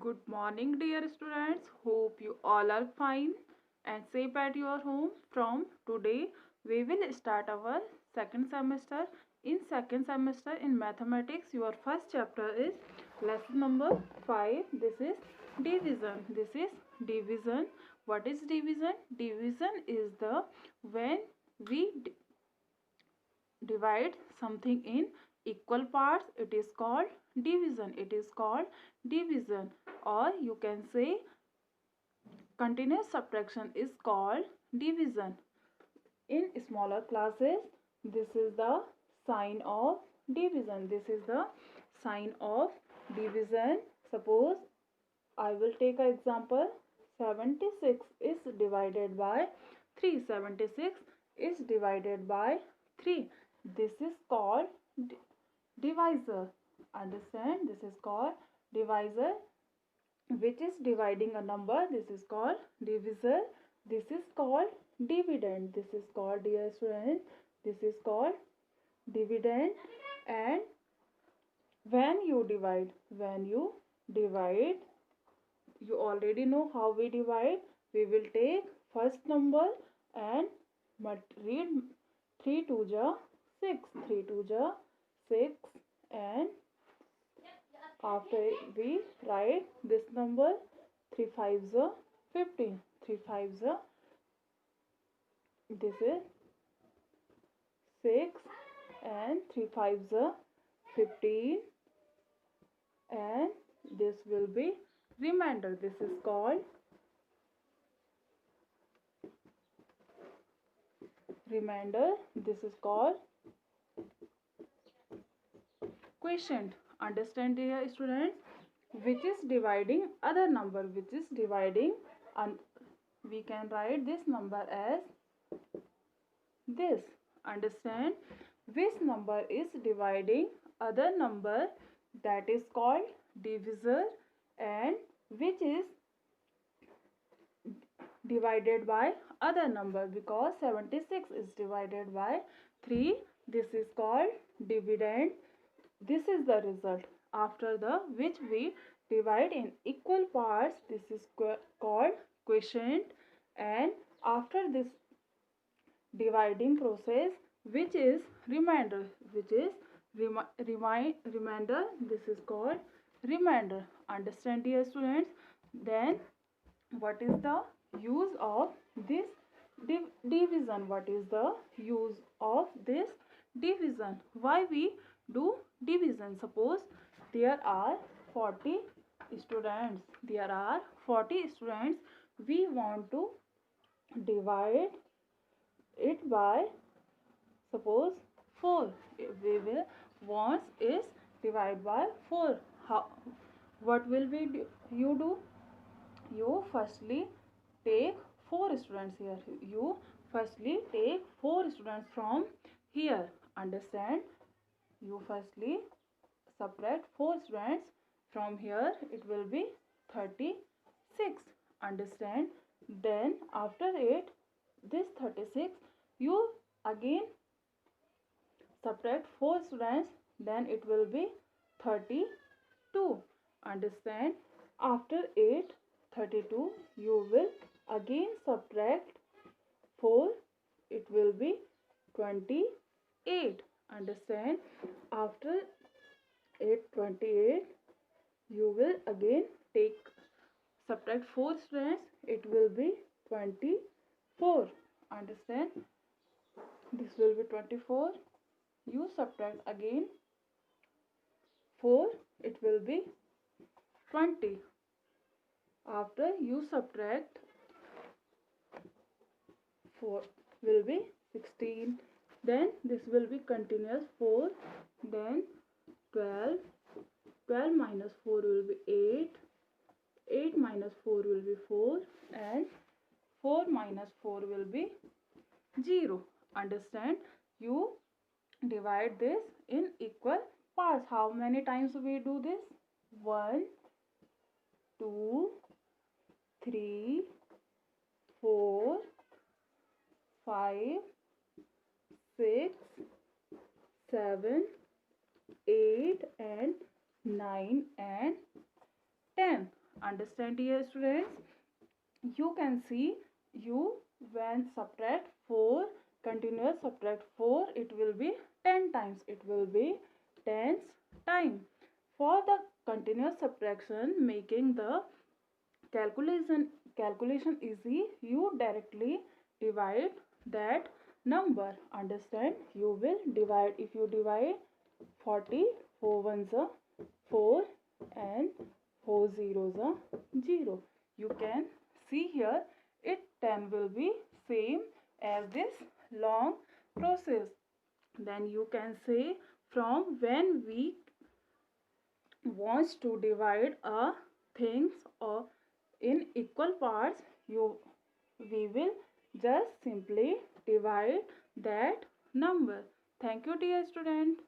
Good morning, dear students. Hope you all are fine and safe at your home. From today, we will start our second semester. In second semester in mathematics, your first chapter is lesson number 5. This is division. This is division. What is division? Division is the when we divide something in equal parts, it is called division. It is called division, or you can say continuous subtraction is called division. In smaller classes, this is the sign of division. This is the sign of division. Suppose I will take an example. 76 is divided by 3. 76 is divided by 3. This is called divisor. Understand? This is called divisor, which is dividing a number. This is called divisor. This is called dividend. This is called, dear students, this is called dividend. And when you divide, you already know how we divide. We will take first number and read 3 2 ja 6, 3 2 ja 6, and after we write this number 3 5s are 15, 3 5s are, this is 6, and 3 5s are 15, and this will be remainder. This is called remainder. This is called quotient. Understand, dear students? Which is dividing other number, which is dividing, and we can write this number as this. Understand? Which number is dividing other number, that is called divisor, and which is divided by other number, because 76 is divided by 3. This is called dividend. This is the result after the which we divide in equal parts. This is called quotient. And after this dividing process, which is remainder, which is remainder, this is called remainder. Understand, dear students? Then what is the use of this division? What is the use of this division? Why we do division? Suppose there are 40 students. There are 40 students. We want to divide it by, suppose, 4. We will want is divide by 4. How? What will we do? You firstly take 4 students here. You firstly take 4 students from here. Understand? You firstly subtract 4 students from here. It will be 36. Understand? Then after it, this 36, you again subtract 4 students. Then it will be 32. Understand? After 8, 32, you will again subtract 4. It will be 28. Understand? After 8, 28, you will again subtract 4 students. It will be 24. Understand? This will be 24. You subtract again 4. It will be 20. After you subtract 4 will be 16. Then this will be continuous 4. Then 12. 12 minus 4 will be 8. 8 minus 4 will be 4. And 4 minus 4 will be 0. Understand? You divide this in equal parts. How many times we do this? 1, 2, 3, 4, 5, 6, 7, 8, and 9 and 10. Understand, dear students? You can see, you when subtract 4, continuous subtract 4, it will be 10 times, it will be tens time. For the continuous subtraction, making the calculation easy, you directly divide that number. Understand? You will divide. If you divide 40, 4 ones are 4 and 4 zeros are 0. You can see here, it 10 will be same as this long process. Then you can say, from when we wants to divide a things or in equal parts, we will just simply divide that number. Thank you, dear student.